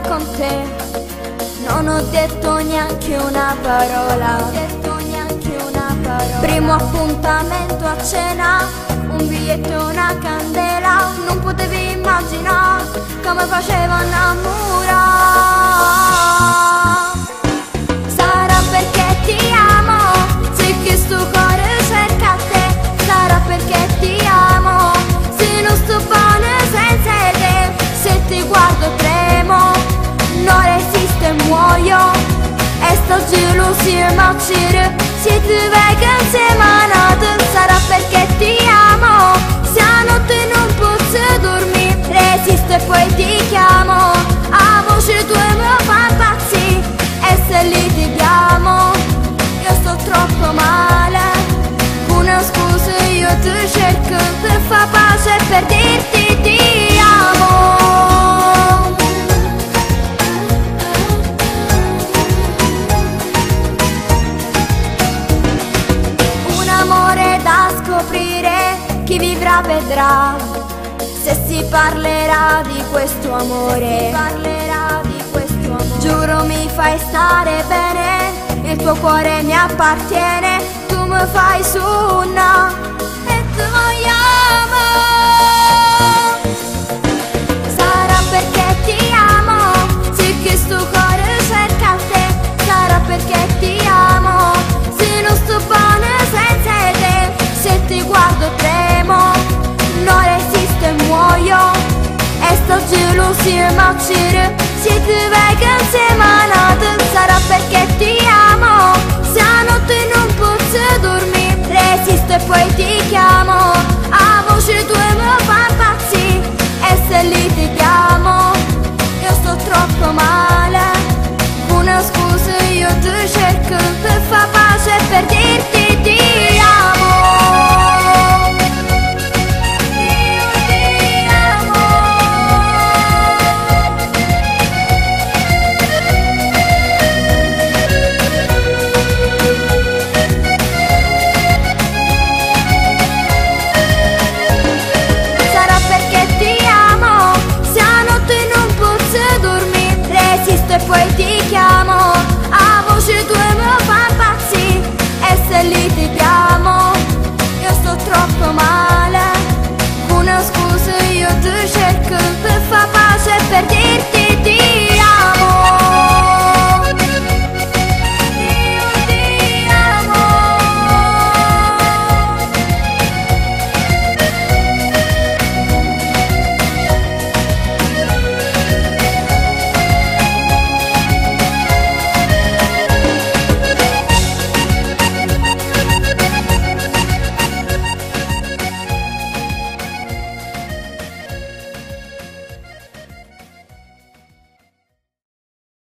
Con te non ho detto neanche una parola, primo appuntamento a cena, un biglietto e una candela, non potevi immaginare come facevo a innamorare. Sarà perché ti amo, se che sto cuore cerca te, sarà perché ti amo, se non sto bene senza te, se ti guardo tremo, non resiste e muoio, e sto gelosia ma c'era, se tu vai che insieme a notte, sarà perché ti amo, se a notte non posso dormire, resisto e poi ti chiamo, a voce tua mi fa impazzire, e se litighiamo, io sto troppo male, una scusa io ti cerco, per far pace e per dirti ti amo. Chi vivrà vedrà, se si parlerà di questo amore, giuro mi fai stare bene, il tuo cuore mi appartiene, tu mi fai suona e ti vogliamo. Sarà perché ti amo, se che sto cuore cerca te, sarà perché ti amo, se non sto bene senza te, se ti guardo tremo, non resisto e muoio, e sto gelosia ma c'era, se tu vai che insieme a notte, sarà perché ti amo, se a notte non posso dormire, resisto e poi ti chiamo, a voce tua mi fa impazzire, e se litighiamo, io sto troppo male, una scusa io ti cerco, per far pace e per dirti ti amo. E poi ti chiamo, a voce tua mi fa impazzire, e se litighiamo, io sto troppo male, una scusa io ti cerco, per far pace e per dirti